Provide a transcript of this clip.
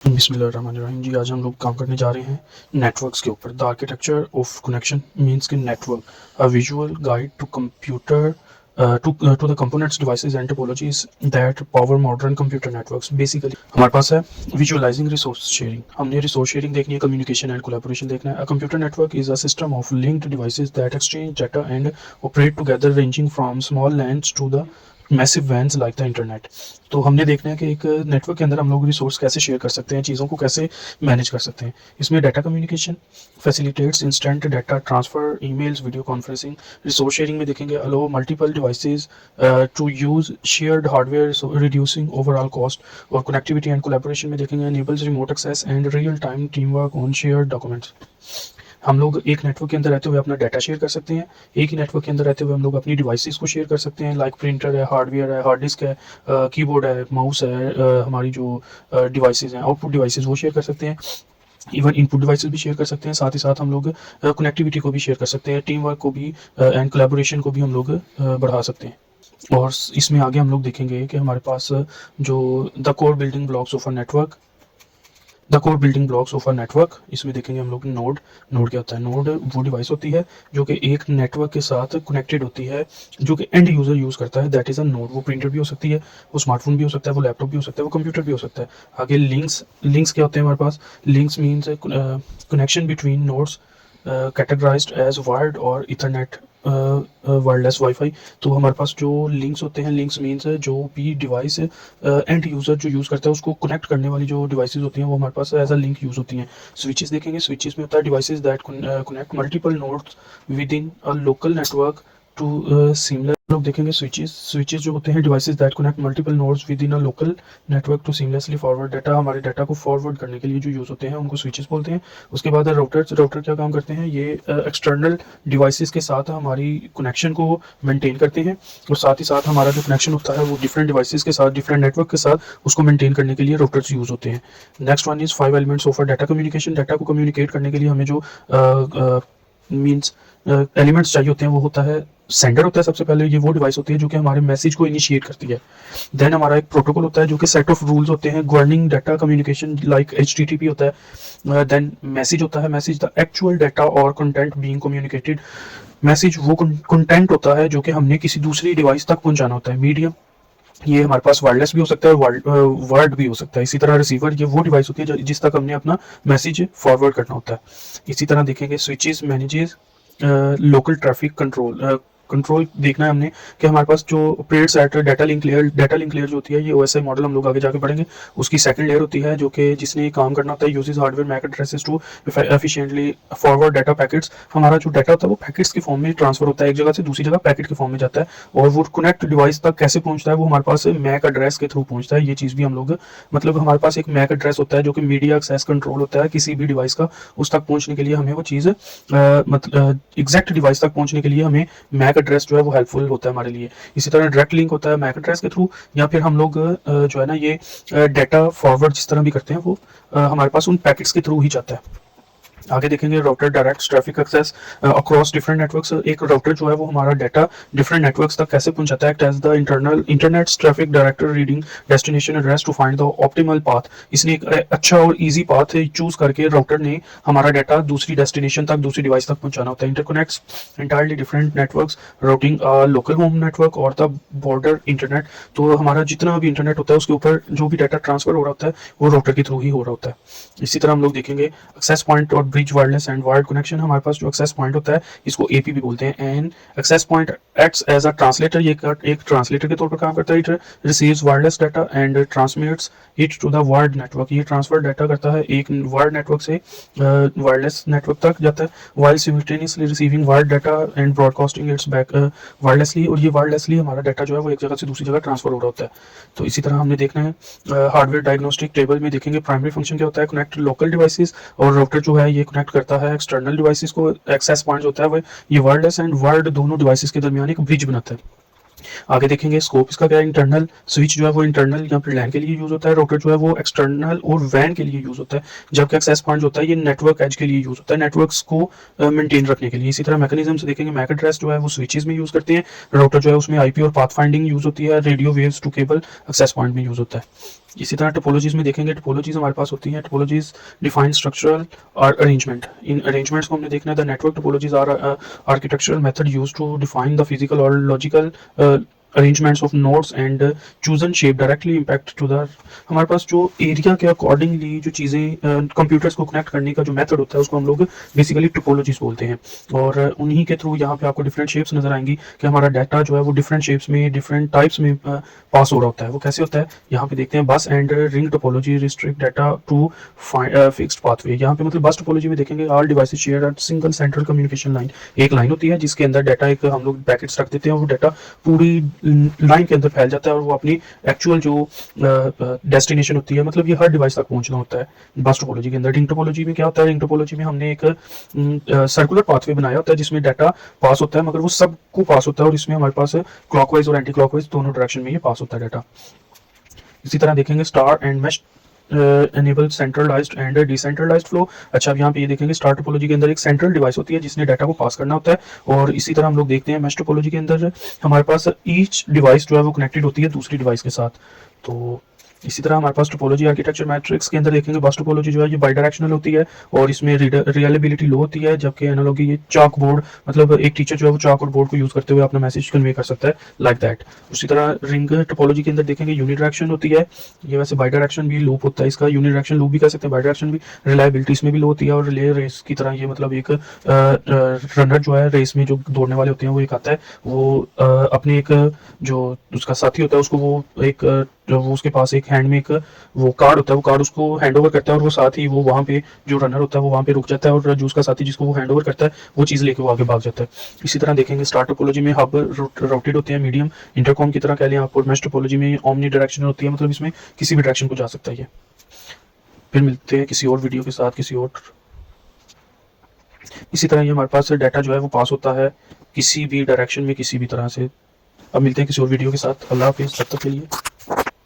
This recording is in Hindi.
बिस्मिल्लाहिर्रहमानिर्रहीम जी। आज हम लोग काम करने जा रहे हैं नेटवर्क्स के ऊपर। The architecture of connection means कि network a visual guide to computer to the components devices and topologies that power modern computer networks. Basically हमारे पास है विजुअलाइजिंग रिसोर्स शेयरिंग। हमने रिसोर्स शेयरिंग देखनी है, कम्युनिकेशन एंड कोलैबोरेशन देखना है। A computer network is a system of linked devices that exchange data and operate together ranging from small LANs to the massive WANs like the internet. तो हमने देखना है कि एक नेटवर्क के अंदर हम लोग रिसोर्स कैसे शेयर कर सकते हैं, चीज़ों को कैसे मैनेज कर सकते हैं। इसमें data communication facilitates instant data transfer, emails, video conferencing. Resource sharing में देखेंगे allow multiple devices to use shared hardware reducing overall cost. और कनेक्टिविटी एंड कोलैबोरेशन में देखेंगे enables remote access and real time team work on shared documents. हम लोग एक नेटवर्क के अंदर रहते हुए अपना डाटा शेयर कर सकते हैं। एक ही नेटवर्क के अंदर रहते हुए हम लोग अपनी डिवाइसेस को शेयर कर सकते हैं, लाइक प्रिंटर है, हार्डवेयर है, हार्ड डिस्क है, कीबोर्ड है, माउस है, हमारी जो डिवाइसेस हैं, आउटपुट डिवाइसेस, वो शेयर कर सकते हैं। इवन इनपुट डिवाइसेस भी शेयर कर सकते हैं। साथ ही साथ हम लोग कनेक्टिविटी को भी शेयर कर सकते हैं, टीम वर्क को भी एंड कोलैबोरेशन को भी हम लोग बढ़ा सकते हैं। और इसमें आगे हम लोग देखेंगे कि हमारे पास जो the core building blocks of a network, the core building blocks of a network, इसमें देखेंगे हम लोग नोड। नोड क्या होता है? नोड वो डिवाइस होती है जो कि एक नेटवर्क के साथ कनेक्टेड होती है, जो कि एंड यूजर यूज करता है, दैट इज अ नोड। वो प्रिंटर भी हो सकती है, वो स्मार्टफोन भी हो सकता है, वो लैपटॉप भी हो सकता है, वो कंप्यूटर भी हो सकता है। आगे लिंक्स। लिंक्स क्या होते हैं हमारे पास? Links means connection between nodes categorised as wired और इथरनेट वायरलेस वाईफाई। तो हमारे पास जो लिंक्स होते हैं, लिंक्स मीन्स है जो भी डिवाइस एंड यूज़र जो यूज़ करता है उसको कनेक्ट करने वाली जो डिवाइसेस होती हैं वो हमारे पास एज अ लिंक यूज़ होती हैं। स्विचेस देखेंगे, स्विचेस में होता है devices that connect multiple nodes within a local network to seamless. लोग देखेंगे स्विचेस। स्विचेस जो होते हैं devices that connect multiple nodes within a local network to seamlessly forward data. हमारे डाटा को फॉरवर्ड करने के लिए जो यूज़ होते हैं उनको स्विचेस बोलते हैं। उसके बाद राउटर्स। राउटर क्या काम करते हैं? ये एक्सटर्नल डिवाइसेस के साथ हमारी कनेक्शन को मेंटेन करते हैं, और साथ ही साथ हमारा जो कनेक्शन होता है वो डिफरेंट डिवाइसेस के साथ, डिफरेंट नेटवर्क के साथ उसको मेंटेन करने के लिए राउटर्स यूज़ होते हैं। Next one is 5 elements of data communication. Data को कम्युनिकेट करने के लिए हमें जो मीन्स एलिमेंट्स चाहिए होते हैं वो होता है सेंडर होता है सबसे पहले। ये वो डिवाइस होती है जो कि हमारे मैसेज को इनिशिएट करती है। देन हमारा एक प्रोटोकॉल होता है जो कि सेट ऑफ रूल्स होते हैं governing data communication, like HTTP होता है। देन मैसेज होता है। मैसेज द एक्चुअल डाटा और कंटेंट बीइंग कम्युनिकेटेड। मैसेज वो कंटेंट होता है जो कि हमने किसी दूसरी डिवाइस तक पहुंचाना होता है। मीडियम, ये हमारे पास वायरलेस भी हो सकता है, वर्ड भी हो सकता है। इसी तरह रिसीवर, ये वो डिवाइस होती है जिस तक हमने अपना मैसेज फॉरवर्ड करना होता है। इसी तरह देखेंगे switches manages local traffic control. Control देखना है हमने कि हमारे पास जो operates at data link layer. Data link layer जो होती है ये OSI मॉडल हम लोग आगे जाके पढ़ेंगे। उसकी सेकंड लेयर होती है जो कि जिसने ये काम करना होता है, uses hardware MAC addresses to efficiently forward data packets. हमारा जो डाटा होता है वो पैकेट्स के फॉर्म में ट्रांसफर होता है, एक जगह से दूसरी जगह पैकेट के फॉर्म में जाता है। और वो कनेक्ट डिवाइस तक कैसे पहुंचता है? वो हमारे पास मैक एड्रेस के थ्रू पहुंचता है। ये चीज़ भी हम लोग, मतलब हमारे पास एक मैक एड्रेस होता है जो कि मीडिया एक्सेस कंट्रोल होता है किसी भी डिवाइस का। उस तक पहुंचने के लिए हमें वो चीज़ मतलब एग्जैक्ट डिवाइस तक पहुंचने के लिए हमें मैक एड्रेस जो है वो हेल्पफुल होता है हमारे लिए। इसी तरह डायरेक्ट लिंक होता है मैक एड्रेस के थ्रू, या फिर हम लोग जो है ना ये डाटा फॉरवर्ड जिस तरह भी करते हैं वो हमारे पास उन पैकेट्स के थ्रू ही जाता है। आगे देखेंगे router direct traffic access across different networks. एक राउटर जो है वो हमारा डाटा डिफरेंट नेटवर्क्स तक कैसे पहुंचाता है? As the internal internet traffic director reading destination address to find the optimal path. इसने एक अच्छा और इजी पाथ चूज करके राउटर ने हमारा डाटा दूसरी डेस्टिनेशन तक, दूसरी डिवाइस तक पहुंचाना होता है। Interconnects entirely different networks routing local home network और द बॉर्डर इंटरनेट। तो हमारा जितना भी इंटरनेट होता है उसके ऊपर जो भी डाटा ट्रांसफर हो रहा होता है वो राउटर के थ्रू ही हो रहा होता है। इसी तरह हम लोग देखेंगे एक्सेस पॉइंट और bridge wireless and wired connection. हमारे पास जो एक्सेस पॉइंट होता है इसको AP भी बोलते हैं। And access point acts as a translator. ये एक ट्रांसलेटर के तौर पर काम करता है। It receives wireless data and transmits it to the wired network. ये ट्रांसफर डाटा करता है एक वायर्ड नेटवर्क से वायरलेस नेटवर्क तक जाता है, while simultaneously receiving wired data and broadcasting its back wirelessly. और ये वायरलेसली हमारा डाटा जो है वो एक जगह से दूसरी जगह ट्रांसफर हो रहा होता है। तो इसी तरह हमने देखना है हार्डवेयर डायग्नोस्टिक टेबल में देखेंगे प्राइमरी फंक्शन क्या होता है? Connect local devices. और राउटर जो है ये कनेक्ट करता है एक्सटर्नल डिवाइसेस को। एक्सेस पॉइंट होता है वो ये वायरलेस एंड वायर्ड दोनों डिवाइसेस के दरमियान एक ब्रिज बनाता है। आगे देखेंगे स्कोप इसका क्या है? इंटरनल स्विच जो है वो इंटरनल या फिर लैन के लिए यूज होता है। राउटर जो है वो एक्सटर्नल और वैन के लिए यूज होता है। जबकि एक्सेस पॉइंट होता है ये नेटवर्क एज के लिए यूज होता है, नेटवर्क्स को मेंटेन रखने के लिए। इसी तरह मैकेनिज्म से देखेंगे मैक एड्रेस जो है वो स्विचेस में यूज करते हैं। राउटर जो है उसमें IP और पाथ फाइंडिंग यूज होती है। Radio waves to cable access point में यूज होता है। इसी तरह टोपोलॉजीज में देखेंगे, टोपोलॉजीज हमारे पास होती हैं, टोपोलॉजीज डिफाइन स्ट्रक्चरल और अरेंजमेंट। इन अरेंजमेंट्स को हमने देखना है। The network topologies are architectural method used to define the physical और logical arrangements of nodes and chosen shape directly impact to the, हमारे पास जो एरिया के अकॉर्डिंगली जो चीज़ें कंप्यूटर्स को कनेक्ट करने का जो मेथड होता है उसको हम लोग बेसिकली टोपोलॉजीज बोलते हैं। और उन्हीं के थ्रू यहाँ पे आपको डिफरेंट शेप्स नजर आएंगी कि हमारा डाटा जो है वो डिफरेंट शेप्स में, डिफरेंट टाइप्स में पास हो रहा होता है। वो कैसे होता है, यहाँ पे देखते हैं। Bus and ring topology restrict data to fixed pathway. यहाँ पे मतलब बस टोपोलॉजी में देखेंगे, all devices share a single central communication line. एक लाइन होती है जिसके अंदर डाटा, एक हम लोग पैकेट्स रख देते हैं, वो डाटा पूरी लाइन के अंदर फैल जाता है और वो अपनी एक्चुअल जो डेस्टिनेशन होती है, मतलब ये हर डिवाइस तक पहुंचना होता है बस टोपोलॉजी के अंदर। रिंग टोपोलॉजी में क्या होता है, रिंग टोपोलॉजी में हमने एक सर्कुलर पाथवे बनाया होता है जिसमें डाटा पास होता है, मगर वो सबको पास होता है और इसमें हमारे पास क्लॉकवाइज और एंटी क्लॉकवाइज दोनों डायरेक्शन में ये पास होता है डाटा। इसी तरह देखेंगे star and mesh enable centralised and decentralised flow. अच्छा, अब यहाँ पे ये देखेंगे स्टार टोपोलॉजी के अंदर एक सेंट्रल डिवाइस होती है जिसने डाटा को पास करना होता है। और इसी तरह हम लोग देखते हैं मैश टोपोलॉजी के अंदर हमारे पास ईच डिवाइस जो है वो कनेक्टेड होती है दूसरी डिवाइस के साथ। तो इसी तरह हमारे पास टोपोलॉजी आर्किटेक्चर मैट्रिक्स के अंदर देखेंगे, बस टोपोलॉजी जो है ये बाई डायरेक्शनल होती है और इसमें रियलाबिलिटी लो होती है, जबकि एनालॉगी ये चाक बोर्ड, मतलब एक टीचर जो है वो चाक और बोर्ड को यूज करते हुए अपना मैसेज कन्वे कर सकता है, लाइक दैट। उसी तरह रिंग टोपोलॉजी के अंदर देखेंगे यूनिडायरेक्शन होती है, ये वैसे बाई डायरेक्शन भी लूप होता है इसका, यूनिडायरेक्शन लूप भी कह सकते हैं, बाई डायरेक्शन भी। रिलायबिलिटी इसमें भी लो होती है और रिले रेस की तरह ये मतलब एक रनर जो है रेस में जो दौड़ने वाले होते हैं वो एक आता है, वो अपने एक जो उसका साथी होता है उसको वो एक वो उसके पास एक हैंड में एक वो कार्ड होता है, वो कार्ड उसको हैंड ओवर करता है और वो साथ ही वो वहाँ पे जो रनर होता है वो वहाँ पे रुक जाता है और जो उसका साथी जिसको वो हैंड ओवर करता है वो चीज़ लेके वो आगे भाग जाता है। इसी तरह देखेंगे स्टार टोपोलॉजी में हब रोटेट होते हैं, मीडियम इंटरकॉम की तरह कह लें आप, और मैश टोपोलॉजी में ओमनी डायरेक्शनल होती है, मतलब इसमें किसी भी डायरेक्शन को जा सकता है ये। फिर मिलते हैं किसी और वीडियो के साथ, किसी और। इसी तरह ये हमारे पास डाटा जो है वो पास होता है किसी भी डायरेक्शन में, किसी भी तरह से। अब मिलते हैं किसी और वीडियो के साथ। अल्लाह हाफिज़, तब तक के लिए।